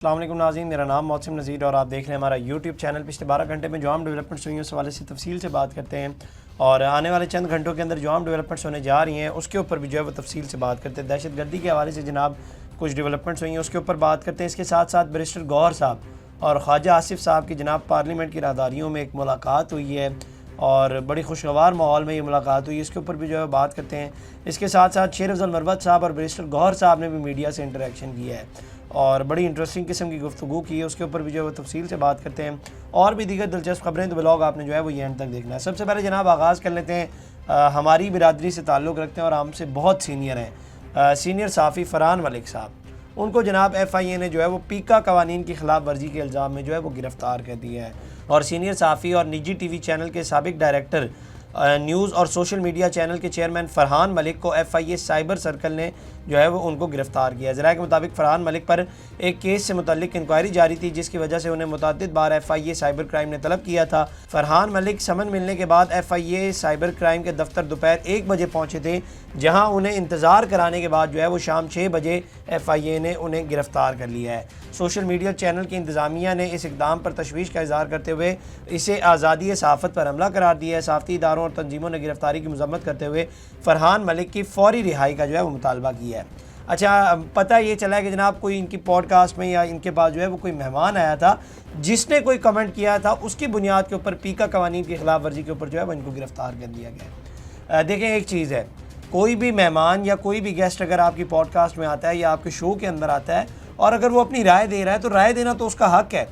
अस्सलाम वालेकुम नाज़रीन, मेरा नाम मौसम नज़ीर और आप देख रहे हैं हमारा यूट्यूब चैनल। पिछले 12 घंटे में जो हम डेवलपमेंट्स हुई हैं उस हवाले से तफसील से बात करते हैं और आने वाले चंद घंटों के अंदर जो हम डेवलपमेंट्स होने जा रही हैं उसके ऊपर भी जो है वो तफसील से बात करते हैं। दहशत गर्दी के हवाले से जनाब कुछ डेवलपमेंट्स हुई हैं उसके ऊपर बात करते हैं। इसके साथ साथ बैरिस्टर गौहर साहब और ख्वाजा आसिफ साहब की जनाब पार्लियामेंट की राहदारियों में एक मुलाकात हुई है और बड़ी खुशगवार माहौल में ये मुलाकात हुई, इसके ऊपर भी जो है बात करते हैं। इसके साथ साथ शेर अफजल मरवत साहब और बैरिस्टर गौहर साहब ने भी मीडिया से इंटरेक्शन किया है और बड़ी इंटरेस्टिंग किस्म की गुफ्तगू की है, उसके ऊपर भी जो है वो तफसील से बात करते हैं। और भी दीगर दिलचस्प खबरें तो ब्लॉग आपने जो है वो ये एंड तक देखना है। सबसे पहले जनाब आगाज़ कर लेते हैं, हमारी बिरादरी से ताल्लुक़ रखते हैं और हमसे बहुत सीनियर हैं, सीनियर साफ़ी फ़रहान मलिक साहब। उनको जनाब FIA ने जो है वो पीका कवानीन की खिलाफ वर्जी के इल्ज़ाम में जो है वो गिरफ़्तार कर दिया है और सीनियर साफ़ी और निजी TV चैनल के साबिक डायरेक्टर न्यूज़ और सोशल मीडिया चैनल के चेयरमैन फ़रहान मलिक को FIA साइबर सर्कल ने जो है वो उनको गिरफ़्तार किया। ज़राए के मुताबिक फ़रहान मलिक पर एक केस से मुतल्लिक इंक्वायरी जारी थी जिसकी वजह से उन्हें मुतअद्दिद बार FIA साइबर क्राइम ने तलब किया था। फ़रहान मलिक समन मिलने के बाद FIA साइबर क्राइम के दफ्तर दोपहर 1 बजे पहुँचे थे, जहाँ उन्हें इंतज़ार कराने के बाद जो है वो शाम 6 बजे FIA ने उन्हें गिरफ़्तार कर लिया है। सोशल मीडिया चैनल की इंतज़ामिया ने इस इक़दाम पर तशवीश का इज़हार करते हुए इसे आज़ादी सहाफ़त पर हमला करार दिया है। सहाफ़ती इदारों और तंजीमों ने गिरफ़्तारी की मज़म्मत करते हुए फ़रहान मलिक की फ़ौरी रिहाई का जो है वो मुतालबा किया है। अच्छा, पता ये चला है कि जनाब कोई इनकी पॉडकास्ट में या इनके पास जो है वो कोई मेहमान आया था जिसने कोई कमेंट किया था, उसकी बुनियाद के ऊपर पीका कवानीन की खिलाफ वर्जी के ऊपर जो है वो इनको गिरफ़्तार कर दिया गया। देखें, एक चीज़ है, कोई भी मेहमान या कोई भी गेस्ट अगर आपकी पॉडकास्ट में आता है या आपके शो के अंदर आता है और अगर वो अपनी राय दे रहा है तो राय देना तो उसका हक़ है,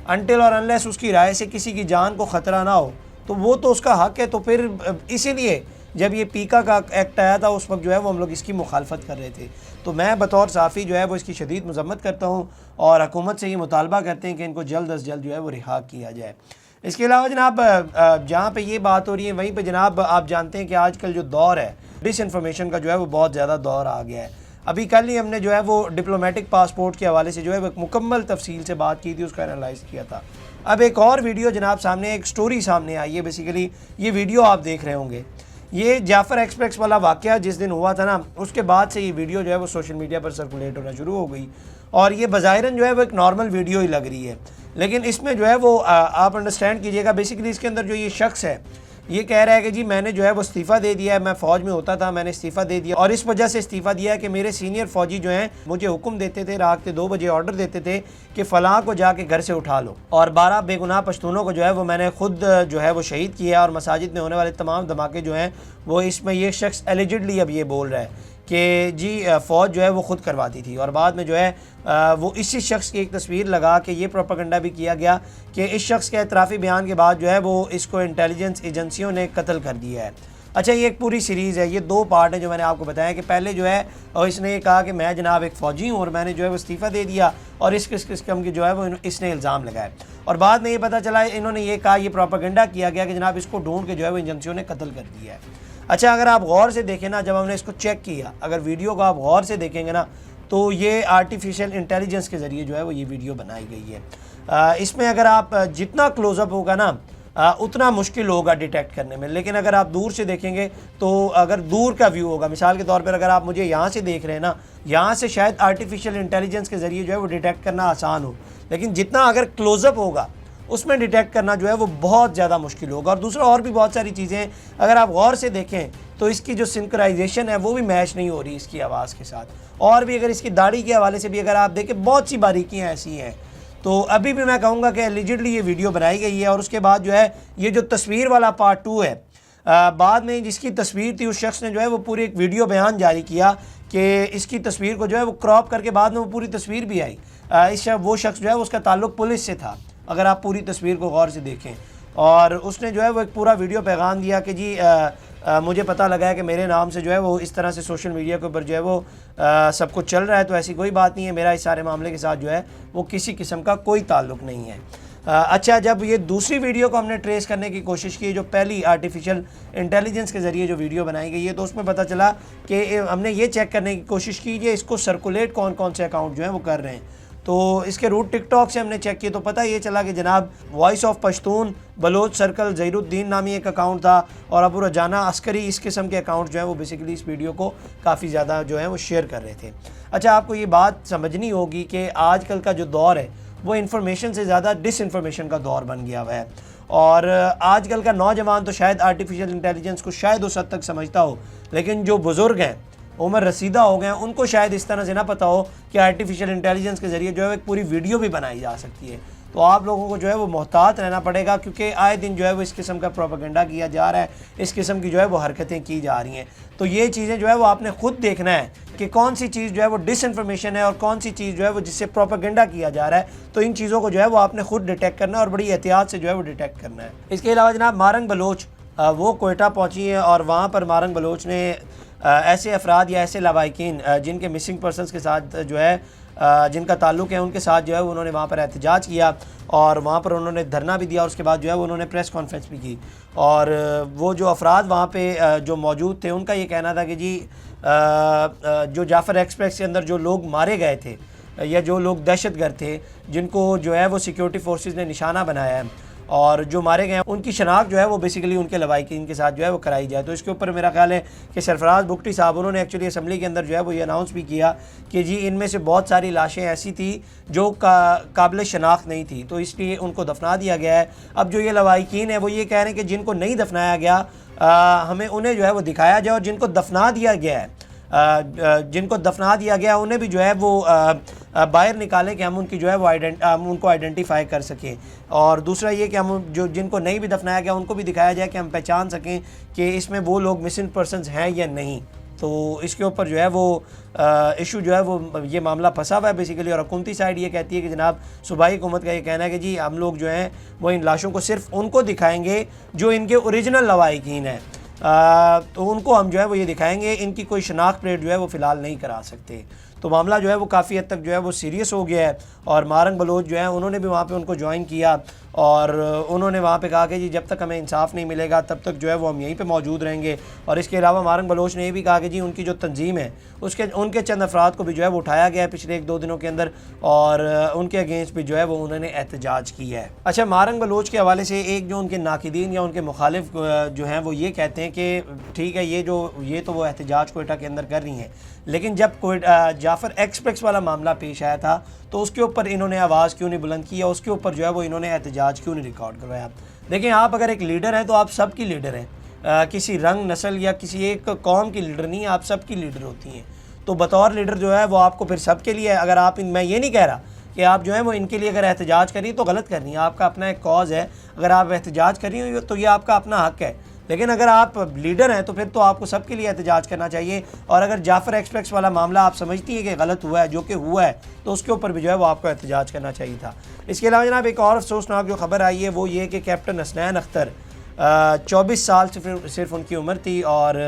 अनटिल और अनलेस उसकी राय से किसी की जान को ख़तरा ना हो तो वो तो उसका हक़ है। तो फिर इसीलिए जब ये पीका का एक्ट आया था उस वक्त जो है वो हम लोग इसकी मुखालफत कर रहे थे। तो मैं बतौर साफ़ी जो है वो इसकी शदीद मज़म्मत करता हूँ और हुकूमत से ये मुतालबा करते हैं कि इनको जल्द अज़ जल्द जो है वो रिहा किया जाए। इसके अलावा जनाब जहाँ पे ये बात हो रही है वहीं पे जनाब आप जानते हैं कि आजकल जो दौर है डिसइंफॉर्मेशन का जो है वो बहुत ज़्यादा दौर आ गया है। अभी कल ही हमने जो है वो डिप्लोमेटिक पासपोर्ट के हवाले से जो है वो मुकम्मल तफसील से बात की थी, उसका एनालाइज़ किया था। अब एक और वीडियो जनाब सामने, एक स्टोरी सामने आई है। बेसिकली ये वीडियो आप देख रहे होंगे, ये जाफ़र एक्सप्रेस वाला वाक़या जिस दिन हुआ था ना, उसके बाद से ये वीडियो जो है वो सोशल मीडिया पर सर्कुलेट होना शुरू हो गई और ये बज़ाहिरन जो है वो एक नॉर्मल वीडियो ही लग रही है, लेकिन इसमें जो है वो आप अंडरस्टैंड कीजिएगा। बेसिकली इसके अंदर जो ये शख्स है ये कह रहा है कि जी मैंने जो है वो इस्तीफ़ा दे दिया है, मैं फ़ौज में होता था, मैंने इस्तीफ़ा दे दिया और इस वजह से इस्तीफ़ा दिया है कि मेरे सीनियर फ़ौजी जो हैं मुझे हुक्म देते थे, रात के 2 बजे ऑर्डर देते थे कि फ़लाँ को जाके घर से उठा लो और 12 बेगुनाह पश्तूनों को जो है वो मैंने खुद जो है वो शहीद किया और मसाजिद में होने वाले तमाम धमाके जो हैं वो इसमें ये शख्स एलिजिडली अब ये बोल रहा है कि जी फ़ौज जो है वो ख़ुद करवाती थी। और बाद में जो है वो इसी शख्स की एक तस्वीर लगा के ये प्रोपेगेंडा भी किया गया कि इस शख्स के एतराफ़ी बयान के बाद जो है वो इसको इंटेलिजेंस एजेंसियों ने कत्ल कर दिया है। अच्छा, ये एक पूरी सीरीज़ है, ये 2 पार्ट है जो मैंने आपको बताया कि पहले जो है और इसने ये कहा कि मैं जनाब एक फ़ौजी हूँ और मैंने जो है वो इस्तीफ़ा दे दिया और इस किस्म की जो है वो इसने इल्ज़ाम लगाया और बाद में ये पता चला इन्होंने ये कहा, ये प्रोपेगेंडा किया गया कि जनाब इसको ढूंढ के जो है वो एजेंसियों ने कत्ल कर दिया है। अच्छा, अगर आप गौर से देखें ना, जब हमने इसको चेक किया, अगर वीडियो को आप गौर से देखेंगे ना तो ये आर्टिफिशियल इंटेलिजेंस के ज़रिए जो है वो ये वीडियो बनाई गई है। इसमें अगर आप जितना क्लोज़अप होगा ना उतना मुश्किल होगा डिटेक्ट करने में, लेकिन अगर आप दूर से देखेंगे तो अगर दूर का व्यू होगा, मिसाल के तौर पर अगर आप मुझे यहाँ से देख रहे हैं ना, यहाँ से शायद आर्टिफिशियल इंटेलिजेंस के ज़रिए जो है वो डिटेक्ट करना आसान हो, लेकिन जितना अगर क्लोज़अप होगा उसमें डिटेक्ट करना जो है वो बहुत ज़्यादा मुश्किल होगा। और दूसरा और भी बहुत सारी चीज़ें अगर आप गौर से देखें तो इसकी जो सिंक्राइजेशन है वो भी मैच नहीं हो रही इसकी आवाज़ के साथ। और भी अगर इसकी दाढ़ी के हवाले से भी अगर आप देखें बहुत सी बारीकियाँ ऐसी हैं। तो अभी भी मैं कहूँगा कि एलिजिडली ये वीडियो बनाई गई है और उसके बाद जो है ये जो तस्वीर वाला पार्ट 2 है, बाद में जिसकी तस्वीर थी उस शख्स ने जो है वो पूरी एक वीडियो बयान जारी किया कि इसकी तस्वीर को जो है वो क्रॉप करके बाद में वो पूरी तस्वीर भी आई। वो शख्स जो है उसका ताल्लुक़ पुलिस से था, अगर आप पूरी तस्वीर को गौर से देखें, और उसने जो है वो एक पूरा वीडियो पैगाम दिया कि जी मुझे पता लगा है कि मेरे नाम से जो है वो इस तरह से सोशल मीडिया के ऊपर जो है वो सब कुछ चल रहा है, तो ऐसी कोई बात नहीं है, मेरा इस सारे मामले के साथ जो है वो किसी किस्म का कोई ताल्लुक़ नहीं है। अच्छा, जब ये दूसरी वीडियो को हमने ट्रेस करने की कोशिश की, जो पहली आर्टिफिशियल इंटेलिजेंस के ज़रिए जो वीडियो बनाई गई है, तो उसमें पता चला कि हमने ये चेक करने की कोशिश की कि इसको सर्कुलेट कौन कौन से अकाउंट जो हैं वो कर रहे हैं। तो इसके रूट टिकटॉक से हमने चेक किए तो पता ये चला कि जनाब voice of Pashtun Baloch circle Zahiruddin नामी एक अकाउंट था और अबू रजाना अस्करी इस किस्म के अकाउंट जो है वो बेसिकली इस वीडियो को काफ़ी ज़्यादा जो है वो शेयर कर रहे थे। अच्छा, आपको ये बात समझनी होगी कि आजकल का जो दौर है वो इन्फॉर्मेशन से ज़्यादा डिसइन्फॉर्मेशन का दौर बन गया हुआ है और आजकल का नौजवान तो शायद आर्टिफिशियल इंटेलिजेंस को शायद उस हद तक समझता हो, लेकिन जो बुज़ुर्ग हैं, उम्र रसीदा हो गए, उनको शायद इस तरह से ना पता हो कि आर्टिफिशियल इंटेलिजेंस के ज़रिए जो है एक पूरी वीडियो भी बनाई जा सकती है। तो आप लोगों को जो है वो मोहतात रहना पड़ेगा, क्योंकि आए दिन जो है वो इस किस्म का प्रोपेगेंडा किया जा रहा है, इस किस्म की जो है वो हरकतें की जा रही हैं। तो ये चीज़ें जो है वो आपने ख़ुद देखना है कि कौन सी चीज़ जो है वो डिसइन्फॉर्मेशन है और कौन सी चीज़ जो है वो जिससे प्रोपेगेंडा किया जा रहा है। तो इन चीज़ों को जो है वो आपने ख़ुद डिटेक्ट करना है और बड़ी एहतियात से जो है वो डिटेक्ट करना है। इसके अलावा जनाब मारंग बलोच वो कोयटा पहुँची है और वहाँ पर मारंग बलोच ने ऐसे अफराद या ऐसे लवाकिन जिनके मिसिंग पर्सनस के साथ जो है जिनका ताल्लुक़ है उनके साथ जो है उन्होंने वहाँ पर एहतजाज किया और वहाँ पर उन्होंने धरना भी दिया और उसके बाद जो है उन्होंने प्रेस कॉन्फ्रेंस भी की। और वो जो अफराद वहाँ पे जो मौजूद थे उनका ये कहना था कि जी जो जाफ़र एक्सप्रेस के अंदर जो लोग मारे गए थे या जो लोग दहशतगर्द थे जिनको जो है वो सिक्योरिटी फोर्सेस ने निशाना बनाया है और जो मारे गए हैं उनकी शनाख्त जो है वो बेसिकली उनके लवाकिन के साथ जो है वो कराई जाए। तो इसके ऊपर मेरा ख्याल है कि सरफराज बुगटी साहब उन्होंने एक्चुअली असम्बली के अंदर जो है वो ये अनाउंस भी किया कि जी इनमें से बहुत सारी लाशें ऐसी थी जो काबिल शनाख्त नहीं थी, तो इसलिए उनको दफना दिया गया है। अब जो ये लवाकिन है वो ये कह रहे हैं कि जिनको नहीं दफनाया गया हमें उन्हें जो है वो दिखाया जाए और जिनको दफना दिया गया है जिनको दफना दिया गया उन्हें भी जो है वो बाहर निकालें कि हम उनकी जो है वो हम उनको आइडेंटिफाई कर सकें। और दूसरा ये कि हम जो जिनको नहीं भी दफनाया गया उनको भी दिखाया जाए कि हम पहचान सकें कि इसमें वो लोग मिसिंग पर्सनस हैं या नहीं। तो इसके ऊपर जो है वो इशू जो है वो ये मामला फंसा हुआ है बेसिकली। और हुकूमती साइड ये कहती है कि जनाब सूबाई हुकूमत का ये कहना है कि जी हम लोग जो हैं वो इन लाशों को सिर्फ उनको दिखाएंगे जो इनके ओरिजिनल लवाकिन हैं, तो उनको हम जो है वो ये दिखाएंगे, इनकी कोई शनाख्त प्लेट जो है वो फ़िलहाल नहीं करा सकते। तो मामला जो है वो काफ़ी हद तक जो है वो सीरियस हो गया है और मारंग बलोच जो है उन्होंने भी वहाँ पे उनको ज्वाइन किया और उन्होंने वहाँ पे कहा कि जी जब तक हमें इंसाफ नहीं मिलेगा तब तक जो है वो हम यहीं पे मौजूद रहेंगे। और इसके अलावा मारंग बलोच ने ये भी कहा कि जी उनकी जो तंजीम है उनके चंद अफराद को भी जो है वो उठाया गया है पिछले 1-2 दिनों के अंदर और उनके अगेंस्ट भी जो है वो उन्होंने एहतजाज किया है। अच्छा, मारंग बलोच के हवाले से एक जो उनके नाकिदीन या उनके मुखालिफ जो हैं वो ये कहते हैं कि ठीक है ये तो वो एहतजाज कोयटा के अंदर कर रही हैं, लेकिन जब जाफ़र एक्सप्रेस वाला मामला पेश आया था तो उसके ऊपर इन्होंने आवाज़ क्यों नहीं बुलंद की या उसके ऊपर जो है वो इन्होंने एहतजाज क्यों नहीं रिकॉर्ड करवाया। देखिए, आप अगर एक लीडर हैं तो आप सब की लीडर हैं, किसी रंग नस्ल या किसी एक कौम की लीडर नहीं, आप सब की लीडर होती हैं। तो बतौर लीडर जो है वो आपको फिर सब के लिए, अगर आप मैं ये नहीं कह रहा कि आप जो है वो इनके लिए अगर एहतजाज करिए तो गलत कर रही हैं, आपका अपना एक कॉज है, अगर आप एहतजाज कर रही हो तो ये आपका अपना हक है। लेकिन अगर आप लीडर हैं तो फिर तो आपको सबके लिए एहतजाज करना चाहिए। और अगर जाफ़र एक्सप्रेस वाला मामला आप समझती हैं कि गलत हुआ है, जो कि हुआ है, तो उसके ऊपर भी जो है वो आपको एहतजाज करना चाहिए था। इसके अलावा जनाब एक और अफसोसनाक जो खबर आई है वो ये कि कैप्टन हसनैन अख्तर 24 साल सिर्फ उनकी उम्र थी और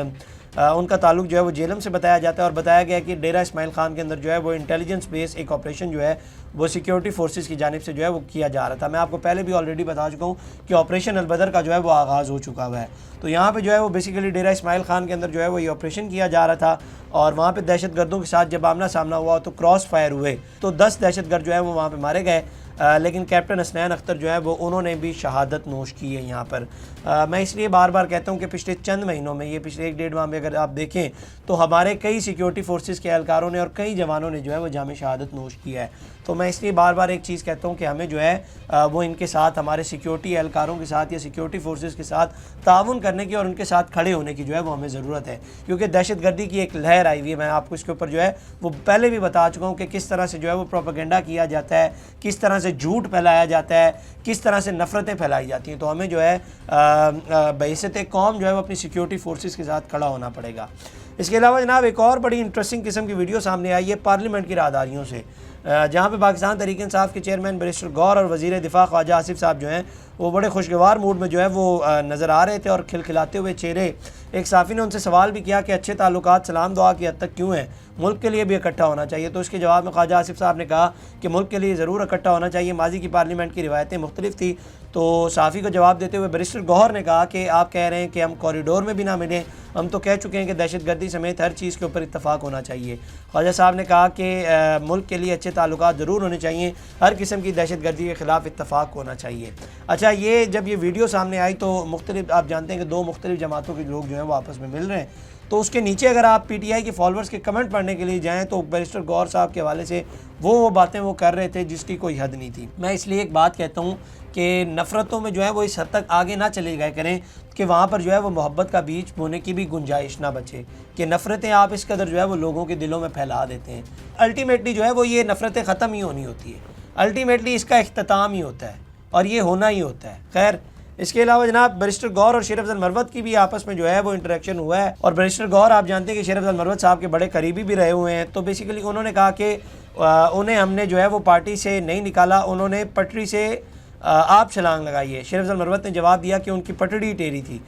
उनका ताल्लुक जो है वो जेलम से बताया जाता है और बताया गया कि डेरा इस्माइल खान के अंदर जो है वो इंटेलिजेंस बेस एक ऑपरेशन जो है वो सिक्योरिटी फोर्सेस की जानिब से जो है वो किया जा रहा था। मैं आपको पहले भी ऑलरेडी बता चुका हूँ कि ऑपरेशन अलबदर का जो है वो आगाज़ हो चुका हुआ है। तो यहाँ पे जो है वो बेसिकली डेरा इस्माइल खान के अंदर जो है वो ये ऑपरेशन किया जा रहा था और वहाँ पे दहशतगर्दों के साथ जब आमना सामना हुआ तो क्रॉस फायर हुए तो 10 दहशतगर्द जो है वो वहाँ पे मारे गए। लेकिन कैप्टन हसनैन अख्तर जो है वो उन्होंने भी शहादत नोश की है यहाँ पर। मैं इसलिए बार बार कहता हूँ कि पिछले चंद महीनों में, ये पिछले 1-1.5 माह में अगर आप देखें तो हमारे कई सिक्योरिटी फोर्सेस के एहलकारों ने और कई जवानों ने जो है वो जामे शहादत नोश किया है। तो मैं इसलिए बार बार एक चीज़ कहता हूँ कि हमें जो है वो इनके साथ, हमारे सिक्योरिटी एहलकारों के साथ या सिक्योरिटी फोर्सेस के साथ ताउन करने की और उनके साथ खड़े होने की जो है वो हमें ज़रूरत है, क्योंकि दहशतगर्दी की एक लहर आई हुई है। मैं आपको इसके ऊपर जो है वो पहले भी बता चुका हूँ कि किस तरह से जो है वो प्रोपेगेंडा किया जाता है, किस तरह से झूठ फैलाया जाता है, किस तरह से नफ़रतें फैलाई जाती हैं। तो हमें जो है बहैसियत कौम जो है वो अपनी सिक्योरिटी फोर्सेस के साथ खड़ा होना पड़ेगा। इसके अलावा जनाब एक और बड़ी इंटरेस्टिंग किस्म की वीडियो सामने आई है पार्लियामेंट की राहदारियों से, जहाँ पे पाकिस्तान तहरीक इंसाफ के चेयरमैन बैरिस्टर गौर और वज़ीर दिफा ख्वाजा आसिफ साहब जो हैं वो बड़े खुशगवार मूड में जो है वो नज़र आ रहे थे और खिलखिलाते हुए चेहरे एक साफ़ी ने उनसे सवाल भी किया कि अच्छे ताल्लुकात सलाम दुआ की हद तक क्यों हैं, मुल्क के लिए भी इकट्ठा होना चाहिए। तो इसके जवाब में ख्वाजा आसिफ साहब ने कहा कि मुल्क के लिए ज़रूर इकट्ठा होना चाहिए, माजी की पार्लियामेंट की रिवायतें मुख्तलिफ थी। तो साफ़ी को जवाब देते हुए बैरिस्टर गौहर ने कहा कि आप कह रहे हैं कि हम कॉरिडोर में भी ना मिलें, हम तो कह चुके हैं कि दहशतगर्दी समेत हर चीज़ के ऊपर इत्तफाक होना चाहिए। ख्वाजा साहब ने कहा कि मुल्क के लिए अच्छे ताल्लुकात ज़रूर होने चाहिए, हर किस्म की दहशतगर्दी के ख़िलाफ़ इत्तफाक होना चाहिए। अच्छा, ये जब ये वीडियो सामने आई तो मुख्तलिफ, आप जानते हैं कि दो मुख्तलिफ जमातों के लोग जो हैं वो आपस में मिल रहे हैं। तो उसके नीचे अगर आप PTI के फॉलोअर्स के कमेंट पढ़ने के लिए जाएँ तो बैरिस्टर गौहर साहब के हवाले से वो बातें वो कर रहे थे जिसकी कोई हद नहीं थी। मैं इसलिए एक बात कहता हूँ कि नफ़रतों में जो है वो इस हद तक आगे ना चले गए करें कि वहाँ पर जो है वो मोहब्बत का बीज बोने की भी गुंजाइश ना बचे, कि नफ़रतें आप इस कदर जो है वो लोगों के दिलों में फैला देते हैं। अल्टीमेटली जो है वो ये नफ़रतें ख़त्म ही होनी होती है, अल्टीमेटली इसका इख्तिताम ही होता है और ये होना ही होता है। खैर, इसके अलावा जनाब बैरिस्टर गौहर और शेर अफजल मरवत की भी आपस में जो है वो इंटरेक्शन हुआ है। और बैरिस्टर गौहर, आप जानते हैं कि शेर अफजल मरवत साहब के बड़े करीबी भी रहे हुए हैं। तो बेसिकली उन्होंने कहा कि उन्हें हमने जो है वो पार्टी से नहीं निकाला, उन्होंने पटरी से आप छलांग लगाई है। शेर अफजल मरवत ने जवाब दिया कि उनकी पटड़ी टेढ़ी थी,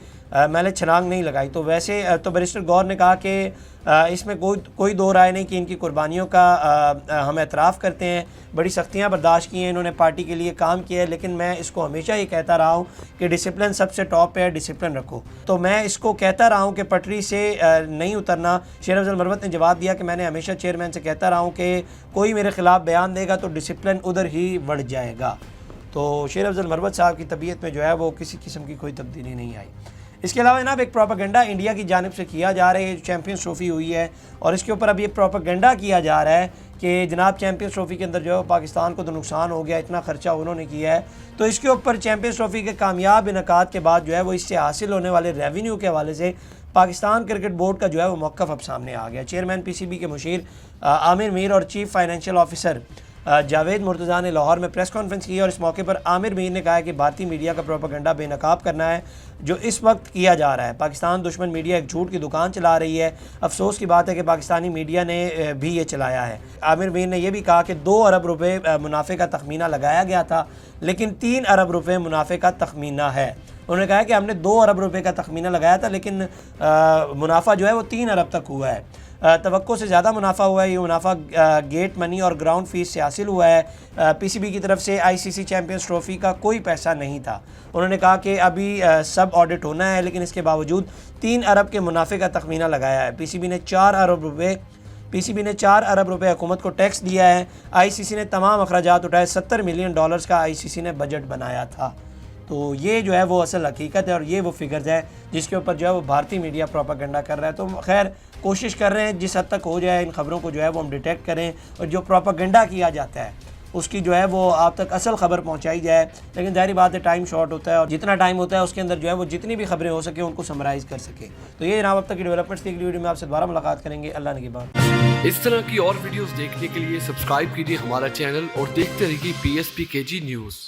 मैंने छलांग नहीं लगाई। तो वैसे तो बैरिस्टर गौहर ने कहा कि इसमें कोई दो राय नहीं कि इनकी कुर्बानियों का हम एतराफ़ करते हैं, बड़ी सख्तियाँ बर्दाश्त की हैं, इन्होंने पार्टी के लिए काम किया है। लेकिन मैं इसको हमेशा ये कहता रहा हूँ कि डिसिप्लिन सबसे टॉप पे है, डिसिप्लिन रखो। तो मैं इसको कहता रहा हूँ कि पटरी से नहीं उतरना। शेर अफजल मरवत ने जवाब दिया कि मैंने हमेशा चेयरमैन से कहता रहा हूँ कि कोई मेरे ख़िलाफ़ बयान देगा तो डिसिप्लिन उधर ही बढ़ जाएगा। तो शेर अफजल मरवत साहब की तबीयत में जो है वो किसी किस्म की कोई तब्दीली नहीं आई। इसके अलावा जनाब एक प्रोपेगेंडा इंडिया की जानिब से किया जा रहा है, चैम्पियंस ट्रॉफ़ी हुई है और इसके ऊपर अब ये प्रोपेगेंडा किया जा रहा है कि जनाब चैम्पियंस ट्रॉफ़ी के अंदर जो है पाकिस्तान को तो नुकसान हो गया, इतना ख़र्चा उन्होंने किया है। तो इसके ऊपर चैम्पियंस ट्रॉफ़ी के कामयाब इनकाद के बाद जो है वो इससे हासिल होने वाले रेवेन्यू के हवाले से पाकिस्तान क्रिकेट बोर्ड का जो है वो मौक़िफ़ अब सामने आ गया। चेयरमैन PCB के मुशीर आमिर मीर और chief financial officer Javed Murtaza ने लाहौर में प्रेस कॉन्फ्रेंस की और इस मौके पर आमिर मीर ने कहा कि भारतीय मीडिया का प्रोपेगेंडा बेनकाब करना है जो इस वक्त किया जा रहा है। पाकिस्तान दुश्मन मीडिया एक झूठ की दुकान चला रही है। अफसोस की बात है कि पाकिस्तानी मीडिया ने भी ये चलाया है। आमिर मीर ने यह भी कहा कि 2 अरब रुपये मुनाफे का तखमीना लगाया गया था, लेकिन 3 अरब रुपये मुनाफे का तखमीना है। उन्होंने कहा कि हमने 2 अरब रुपये का तखमीना लगाया था, लेकिन मुनाफा जो है वो 3 अरब तक हुआ है। तवक्को से ज़्यादा मुनाफा हुआ है। ये मुनाफा गेट मनी और ग्राउंड फीस से हासिल हुआ है। PCB की तरफ से ICC चैम्पियंस ट्रॉफ़ी का कोई पैसा नहीं था। उन्होंने कहा कि अभी सब ऑडिट होना है, लेकिन इसके बावजूद 3 अरब के मुनाफे का तखमीना लगाया है। PCB ने 4 अरब रुपये हुकूमत को टैक्स दिया है। ICC ने तमाम अखराजात उठाए। $70 मिलियन का ICC ने बजट बनाया था। तो ये जो है वो असल हकीकत है और ये वो फिगर्स है जिसके ऊपर जो है वो भारतीय मीडिया प्रोपेगेंडा कर रहा है। तो खैर, कोशिश कर रहे हैं जिस हद तक हो जाए इन खबरों को जो है वो हम डिटेक्ट करें और जो प्रोपेगेंडा किया जाता है उसकी जो है वो आप तक असल खबर पहुंचाई जाए। लेकिन जाहिर बात है टाइम शॉर्ट होता है और जितना टाइम होता है उसके अंदर जो है वो जितनी भी खबरें हो सके उनको समराइज़ कर सके। तो ये जनाब अब तक की डेवलपमेंट्स थी। अगली वीडियो में आपसे दोबारा मुलाकात करेंगे। अल्लाह ने की बात। इस तरह की और वीडियोस देखने के लिए सब्सक्राइब कीजिए हमारा चैनल और देखते रहिए PSPKG न्यूज़।